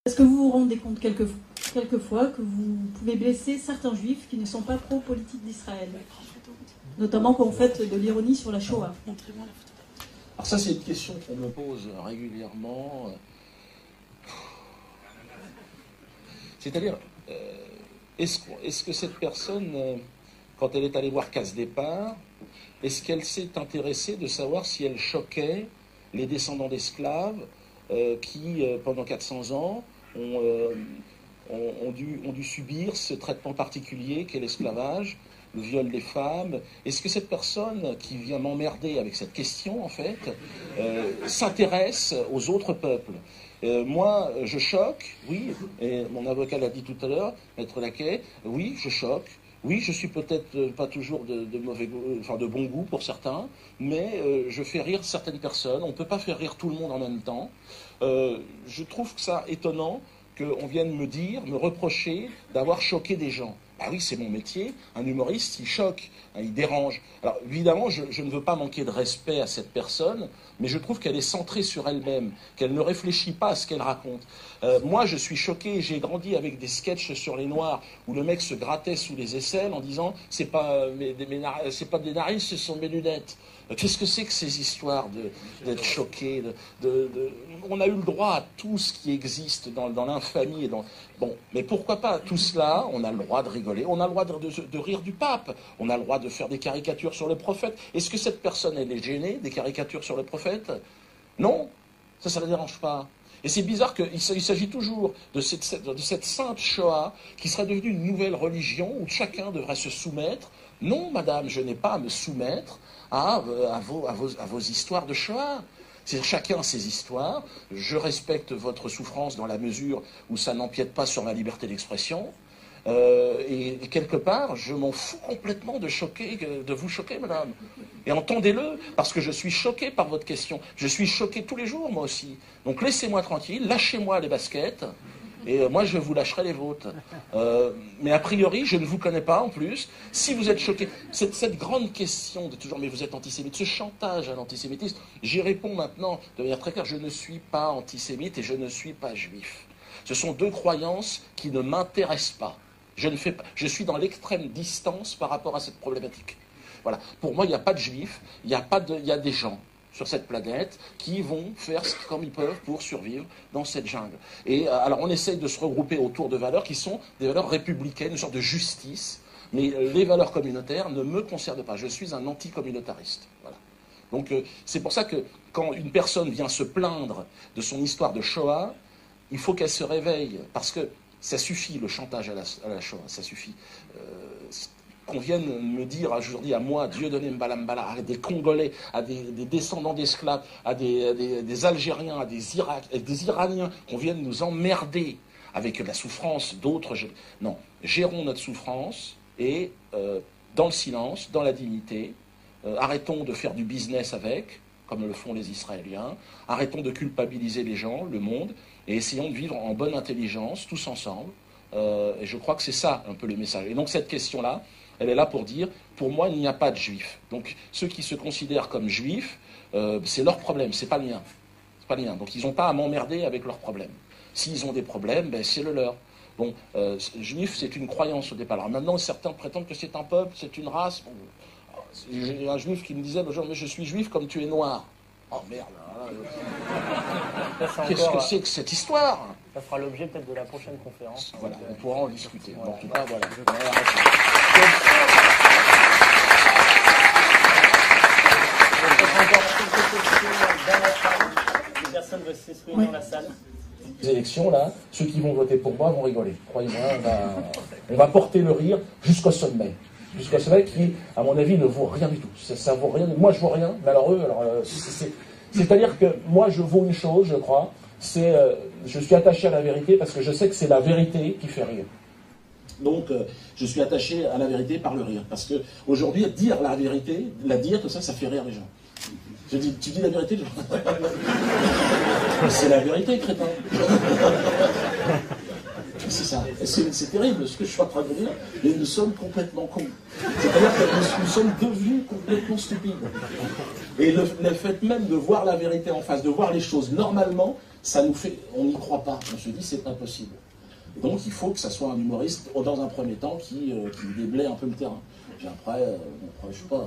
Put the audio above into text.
Est-ce que vous vous rendez compte quelquefois que vous pouvez blesser certains juifs qui ne sont pas pro-politique d'Israël, notamment quand vous faites de l'ironie sur la Shoah? Alors ça, c'est une question qu'on me pose régulièrement. C'est-à-dire, est-ce que cette personne, quand elle est allée voir Casse Départ, est-ce qu'elle s'est intéressée de savoir si elle choquait les descendants d'esclaves qui, pendant 400 ans, ont dû subir ce traitement particulier qu'est l'esclavage, le viol des femmes? Est-ce que cette personne qui vient m'emmerder avec cette question, en fait, s'intéresse aux autres peuples? Moi, je choque, oui, et mon avocat l'a dit tout à l'heure, Maître Laquet, oui, je choque. Oui, je suis peut-être pas toujours de mauvais goût, enfin de bon goût pour certains, mais je fais rire certaines personnes. On ne peut pas faire rire tout le monde en même temps. Je trouve que ça étonnant qu'on vienne me reprocher d'avoir choqué des gens. Bah oui, c'est mon métier. Un humoriste, il choque, hein, il dérange. Alors évidemment, je ne veux pas manquer de respect à cette personne, mais je trouve qu'elle est centrée sur elle-même, qu'elle ne réfléchit pas à ce qu'elle raconte. Moi, je suis choqué. J'ai grandi avec des sketchs sur les Noirs où le mec se grattait sous les aisselles en disant c'est pas des narines, ce sont mes lunettes. Qu'est-ce que c'est que ces histoires d'être choqué On a eu le droit à tout ce qui existe dans l'infamie et dans... Bon, mais pourquoi pas tout cela? On a le droit de rigoler, on a le droit de rire du pape, on a le droit de faire des caricatures sur le prophète. Est-ce que cette personne, elle est gênée des caricatures sur le prophète? Non, ça ne la dérange pas. Et c'est bizarre qu'il s'agit toujours de cette sainte Shoah qui serait devenue une nouvelle religion où chacun devrait se soumettre. Non, madame, je n'ai pas à me soumettre à vos histoires de Shoah. C'est chacun ses histoires. Je respecte votre souffrance dans la mesure où ça n'empiète pas sur ma liberté d'expression. Et quelque part, je m'en fous complètement de vous choquer, madame. Et entendez-le, parce que je suis choqué par votre question. Je suis choqué tous les jours, moi aussi. Donc laissez-moi tranquille, lâchez-moi les baskets, et moi je vous lâcherai les vôtres. Mais a priori, je ne vous connais pas en plus. Si vous êtes choqué, cette grande question de toujours, mais vous êtes antisémite, ce chantage à l'antisémitisme, j'y réponds maintenant de manière très claire, je ne suis pas antisémite et je ne suis pas juif. Ce sont deux croyances qui ne m'intéressent pas. Je suis dans l'extrême distance par rapport à cette problématique. Voilà. Pour moi, il n'y a pas de juifs, il y a des gens sur cette planète qui vont faire comme ils peuvent pour survivre dans cette jungle. Et alors, on essaye de se regrouper autour de valeurs qui sont des valeurs républicaines, une sorte de justice, mais les valeurs communautaires ne me concernent pas. Je suis un anticommunautariste. Voilà. Donc, c'est pour ça que quand une personne vient se plaindre de son histoire de Shoah, il faut qu'elle se réveille, parce que ça suffit, le chantage à la Shoah, ça suffit. Qu'on vienne me dire aujourd'hui à moi, Dieudonné Mbalambala, à des Congolais, à des descendants d'esclaves, à des Algériens, à des Iraniens, qu'on vienne nous emmerder avec la souffrance d'autres. Non, gérons notre souffrance et dans le silence, dans la dignité, arrêtons de faire du business avec, comme le font les Israéliens, arrêtons de culpabiliser les gens, le monde, et essayons de vivre en bonne intelligence, tous ensemble. Et je crois que c'est ça un peu le message. Et donc cette question-là, elle est là pour dire, pour moi, il n'y a pas de juifs. Donc ceux qui se considèrent comme juifs, c'est leur problème, c'est pas le mien. C'est pas le mien. Donc ils n'ont pas à m'emmerder avec leurs problèmes. S'ils ont des problèmes, ben, c'est le leur. Bon, juif, c'est une croyance au départ. Alors maintenant, certains prétendent que c'est un peuple, c'est une race. Bon, j'ai un juif qui me disait, mais je suis juif comme tu es noir. Oh merde, qu'est-ce que c'est que cette histoire? Ça fera l'objet peut-être de la prochaine conférence. Voilà, on pourra en discuter. Voilà. En tout cas, voilà. Personne ne veut s'exprimer dans la salle. Les élections, là, ceux qui vont voter pour moi vont rigoler. Croyez-moi, on va porter le rire jusqu'au sommet. Jusqu'au sommet qui, à mon avis, ne vaut rien du tout. Ça vaut rien. Moi, je vaux rien, mais alors eux, c'est-à-dire que moi, je vaux une chose, je crois, c'est je suis attaché à la vérité parce que je sais que c'est la vérité qui fait rire. Donc, je suis attaché à la vérité par le rire. Parce que aujourd'hui, dire la vérité, tout ça, ça fait rire les gens. Je dis, tu dis la vérité? C'est la vérité, crétin. C'est ça. C'est terrible ce que je suis en train de dire, mais nous sommes complètement cons. C'est-à-dire que nous sommes devenus complètement stupides. Et le fait même de voir la vérité en face, de voir les choses normalement, ça nous fait, on n'y croit pas. On se dit c'est impossible. Et donc il faut que ça soit un humoriste, dans un premier temps, qui déblaye un peu le terrain. Puis après, je sais pas,